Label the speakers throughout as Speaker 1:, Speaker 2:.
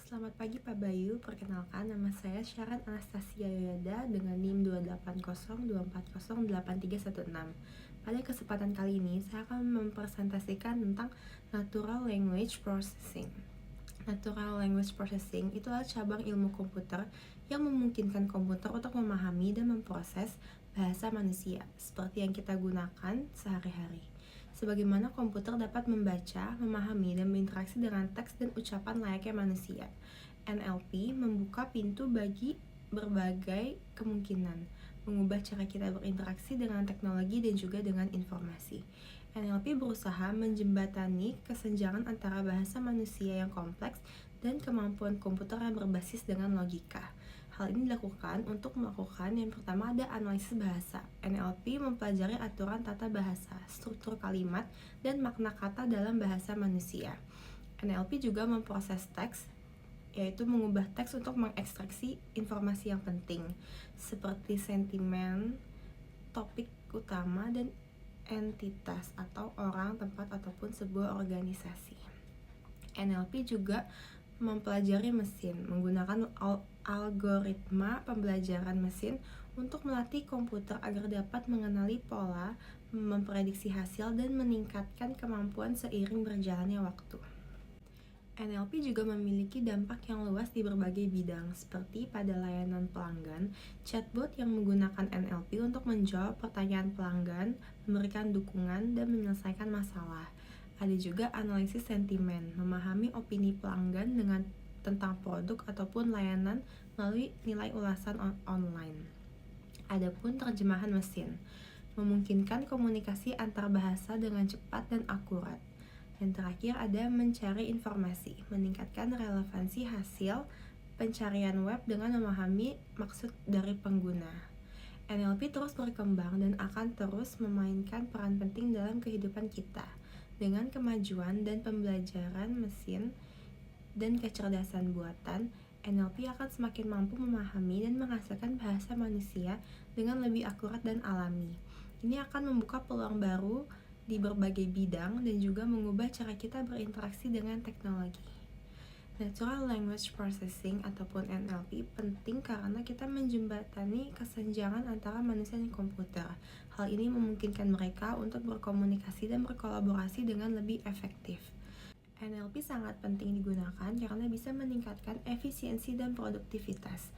Speaker 1: Selamat pagi Pak Bayu, perkenalkan nama saya Syaran Anastasia Yoyada dengan NIM 28024083316. Pada kesempatan kali ini, saya akan mempresentasikan tentang Natural Language Processing. Natural Language Processing itu adalah cabang ilmu komputer yang memungkinkan komputer untuk memahami dan memproses bahasa manusia, seperti yang kita gunakan sehari-hari. Sebagaimana komputer dapat membaca, memahami, dan berinteraksi dengan teks dan ucapan layaknya manusia, NLP membuka pintu bagi berbagai kemungkinan, mengubah cara kita berinteraksi dengan teknologi dan juga dengan informasi. NLP berusaha menjembatani kesenjangan antara bahasa manusia yang kompleks dan kemampuan komputer yang berbasis dengan logika. Hal ini dilakukan untuk melakukan yang pertama ada analisis bahasa. NLP mempelajari aturan tata bahasa, struktur kalimat, dan makna kata dalam bahasa manusia. NLP juga memproses teks, yaitu mengubah teks untuk mengekstraksi informasi yang penting, seperti sentimen, topik utama, dan entitas atau orang, tempat, ataupun sebuah organisasi. NLP juga mempelajari mesin menggunakan algoritma pembelajaran mesin untuk melatih komputer agar dapat mengenali pola, memprediksi hasil, dan meningkatkan kemampuan seiring berjalannya waktu. NLP juga memiliki dampak yang luas di berbagai bidang, seperti pada layanan pelanggan, chatbot yang menggunakan NLP untuk menjawab pertanyaan pelanggan, memberikan dukungan, dan menyelesaikan masalah. Ada juga analisis sentimen, memahami opini pelanggan tentang produk ataupun layanan melalui nilai ulasan online. Adapun terjemahan mesin, memungkinkan komunikasi antar bahasa dengan cepat dan akurat. Dan terakhir ada mencari informasi, meningkatkan relevansi hasil pencarian web dengan memahami maksud dari pengguna. NLP terus berkembang dan akan terus memainkan peran penting dalam kehidupan kita. Dengan kemajuan dan pembelajaran mesin dan kecerdasan buatan, NLP akan semakin mampu memahami dan menghasilkan bahasa manusia dengan lebih akurat dan alami. Ini akan membuka peluang baru di berbagai bidang dan juga mengubah cara kita berinteraksi dengan teknologi. Natural Language Processing ataupun NLP penting karena kita menjembatani kesenjangan antara manusia dan komputer. Hal ini memungkinkan mereka untuk berkomunikasi dan berkolaborasi dengan lebih efektif. NLP sangat penting digunakan karena bisa meningkatkan efisiensi dan produktivitas.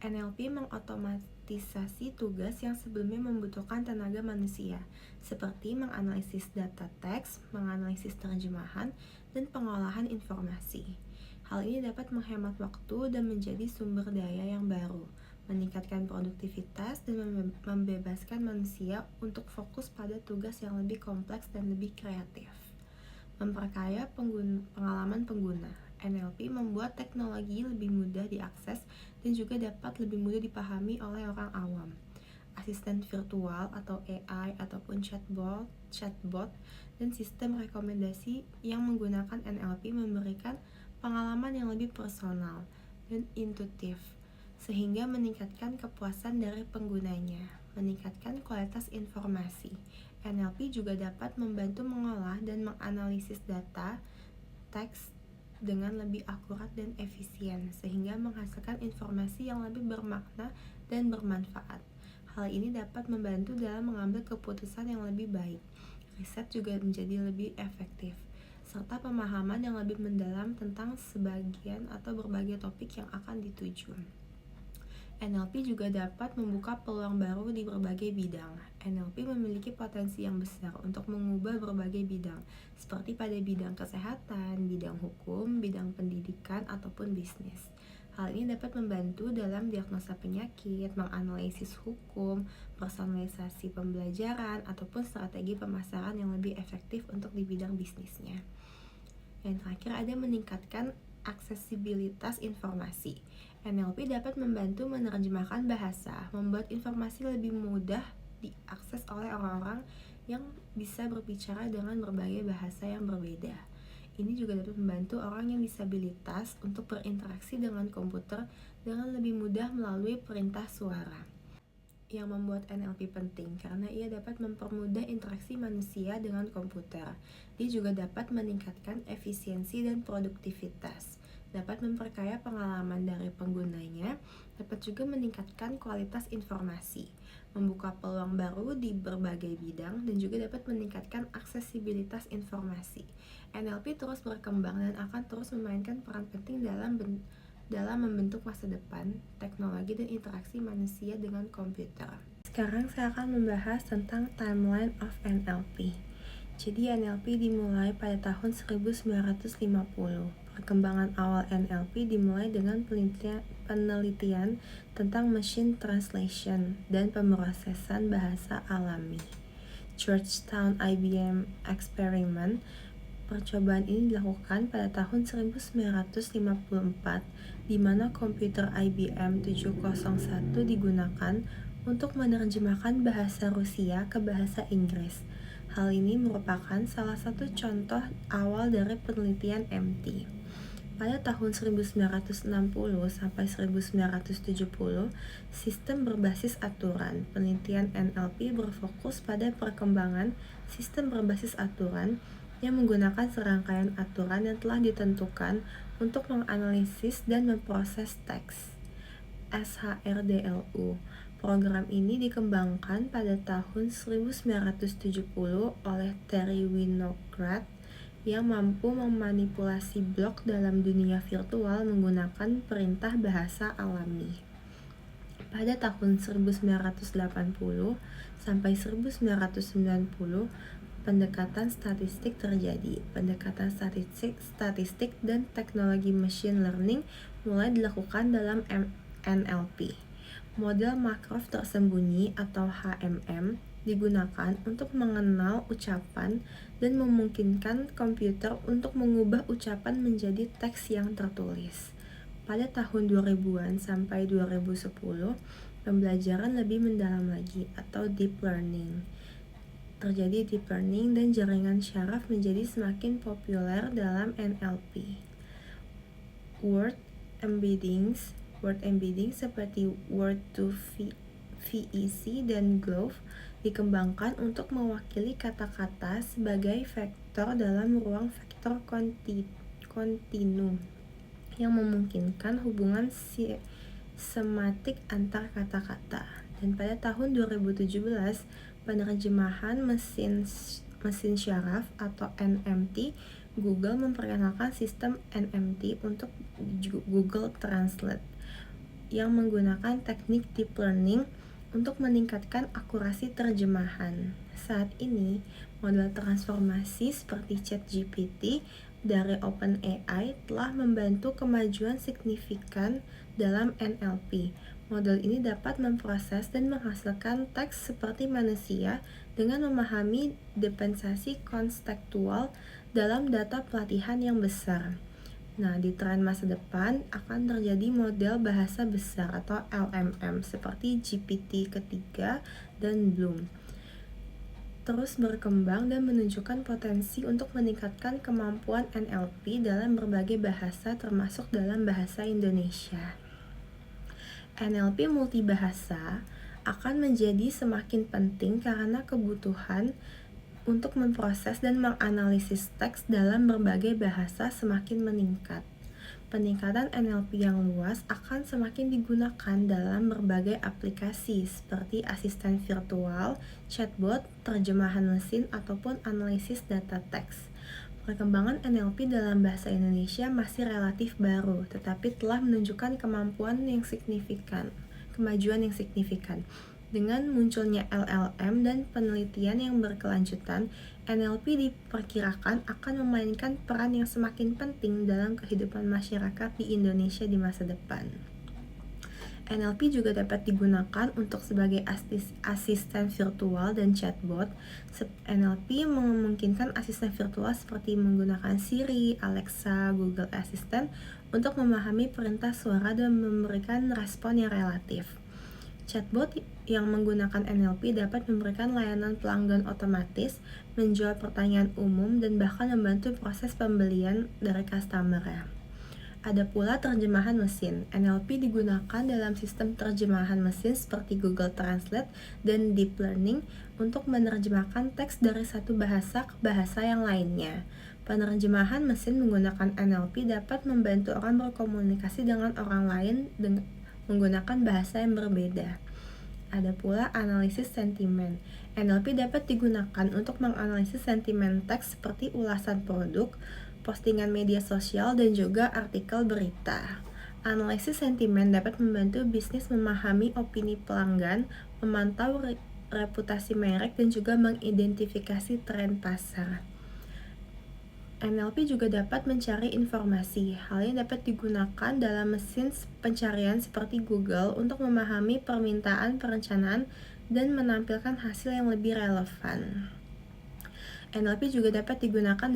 Speaker 1: NLP mengotomatisasi tugas yang sebelumnya membutuhkan tenaga manusia, seperti menganalisis data teks, menganalisis terjemahan, dan pengolahan informasi. Hal ini dapat menghemat waktu dan menjadi sumber daya yang baru, meningkatkan produktivitas dan membebaskan manusia untuk fokus pada tugas yang lebih kompleks dan lebih kreatif. Memperkaya pengalaman pengguna, NLP membuat teknologi lebih mudah diakses dan juga dapat lebih mudah dipahami oleh orang awam. Asisten virtual atau AI ataupun chatbot dan sistem rekomendasi yang menggunakan NLP memberikan pengalaman yang lebih personal dan intuitif, sehingga meningkatkan kepuasan dari penggunanya, meningkatkan kualitas informasi. NLP juga dapat membantu mengolah dan menganalisis data teks dengan lebih akurat dan efisien, sehingga menghasilkan informasi yang lebih bermakna dan bermanfaat. Hal ini dapat membantu dalam mengambil keputusan yang lebih baik. Riset juga menjadi lebih efektif, serta pemahaman yang lebih mendalam tentang sebagian atau berbagai topik yang akan dituju. NLP juga dapat membuka peluang baru di berbagai bidang. NLP memiliki potensi yang besar untuk mengubah berbagai bidang, seperti pada bidang kesehatan, bidang hukum, bidang pendidikan, ataupun bisnis. Hal ini dapat membantu dalam diagnosa penyakit, menganalisis hukum, personalisasi pembelajaran, ataupun strategi pemasaran yang lebih efektif untuk di bidang bisnisnya. Yang terakhir ada meningkatkan aksesibilitas informasi. NLP dapat membantu menerjemahkan bahasa, membuat informasi lebih mudah diakses oleh orang-orang yang bisa berbicara dengan berbagai bahasa yang berbeda. Ini juga dapat membantu orang yang disabilitas untuk berinteraksi dengan komputer dengan lebih mudah melalui perintah suara. Yang membuat NLP penting karena ia dapat mempermudah interaksi manusia dengan komputer. Dia juga dapat meningkatkan efisiensi dan produktivitas. dapat memperkaya pengalaman dari penggunanya, dapat juga meningkatkan kualitas informasi, membuka peluang baru di berbagai bidang, dan juga dapat meningkatkan aksesibilitas informasi. NLP terus berkembang dan akan terus memainkan peran penting dalam membentuk masa depan, teknologi, dan interaksi manusia dengan komputer. Sekarang saya akan membahas tentang timeline of NLP. Jadi NLP dimulai pada tahun 1950. Perkembangan awal NLP dimulai dengan penelitian tentang machine translation dan pemrosesan bahasa alami. Georgetown IBM Experiment. Percobaan ini dilakukan pada tahun 1954, di mana komputer IBM 701 digunakan untuk menerjemahkan bahasa Rusia ke bahasa Inggris. Hal ini merupakan salah satu contoh awal dari penelitian MT. Pada tahun 1960 sampai 1970, sistem berbasis aturan. Penelitian NLP berfokus pada perkembangan sistem berbasis aturan yang menggunakan serangkaian aturan yang telah ditentukan untuk menganalisis dan memproses teks. SHRDLU. Program ini dikembangkan pada tahun 1970 oleh Terry Winograd yang mampu memanipulasi blok dalam dunia virtual menggunakan perintah bahasa alami. Pada tahun 1980 sampai 1990, pendekatan statistik terjadi. Pendekatan statistik dan teknologi machine learning mulai dilakukan dalam NLP. Model Markov tersembunyi atau HMM digunakan untuk mengenal ucapan dan memungkinkan komputer untuk mengubah ucapan menjadi teks yang tertulis. Pada tahun 2000-an sampai 2010, pembelajaran lebih mendalam lagi atau deep learning. Terjadi deep learning dan jaringan syaraf menjadi semakin populer dalam NLP. Word embeddings seperti Word2Vec dan Glove dikembangkan untuk mewakili kata-kata sebagai vektor dalam ruang vektor kontinu yang memungkinkan hubungan sematik antar kata-kata. Dan pada tahun 2017, penerjemahan mesin syaraf atau NMT, Google memperkenalkan sistem NMT untuk Google Translate yang menggunakan teknik deep learning untuk meningkatkan akurasi terjemahan. Saat ini, model transformasi seperti ChatGPT dari OpenAI telah membantu kemajuan signifikan dalam NLP. Model ini dapat memproses dan menghasilkan teks seperti manusia dengan memahami dependensi kontekstual dalam data pelatihan yang besar. Nah, di tren masa depan akan terjadi model bahasa besar atau LMM seperti GPT-3 dan Bloom. Terus berkembang dan menunjukkan potensi untuk meningkatkan kemampuan NLP dalam berbagai bahasa termasuk dalam bahasa Indonesia. NLP multibahasa akan menjadi semakin penting karena kebutuhan untuk memproses dan menganalisis teks dalam berbagai bahasa semakin meningkat. Peningkatan NLP yang luas akan semakin digunakan dalam berbagai aplikasi seperti asisten virtual, chatbot, terjemahan mesin, ataupun analisis data teks. Perkembangan NLP dalam bahasa Indonesia masih relatif baru, tetapi telah menunjukkan kemajuan yang signifikan. Dengan munculnya LLM dan penelitian yang berkelanjutan, NLP diperkirakan akan memainkan peran yang semakin penting dalam kehidupan masyarakat di Indonesia di masa depan. NLP juga dapat digunakan untuk sebagai asisten virtual dan chatbot. NLP memungkinkan asisten virtual seperti menggunakan Siri, Alexa, Google Assistant untuk memahami perintah suara dan memberikan respon yang relatif. Chatbot yang menggunakan NLP dapat memberikan layanan pelanggan otomatis, menjawab pertanyaan umum, dan bahkan membantu proses pembelian dari customer. Ada pula terjemahan mesin. NLP digunakan dalam sistem terjemahan mesin seperti Google Translate dan Deep Learning untuk menerjemahkan teks dari satu bahasa ke bahasa yang lainnya. Penerjemahan mesin menggunakan NLP dapat membantu orang berkomunikasi dengan orang lain dengan menggunakan bahasa yang berbeda. Ada pula analisis sentimen. NLP dapat digunakan untuk menganalisis sentimen teks seperti ulasan produk, postingan media sosial, dan juga artikel berita. Analisis sentimen dapat membantu bisnis memahami opini pelanggan, memantau reputasi merek, dan juga mengidentifikasi tren pasar. NLP juga dapat mencari informasi. Hal ini dapat digunakan dalam mesin pencarian seperti Google untuk memahami permintaan, perencanaan, dan menampilkan hasil yang lebih relevan. NLP juga dapat digunakan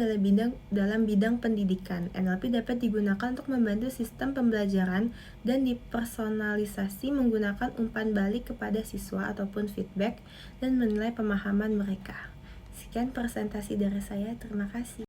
Speaker 1: dalam bidang pendidikan. NLP dapat digunakan untuk membantu sistem pembelajaran dan dipersonalisasi menggunakan umpan balik kepada siswa ataupun feedback dan menilai pemahaman mereka. Sekian presentasi dari saya, terima kasih.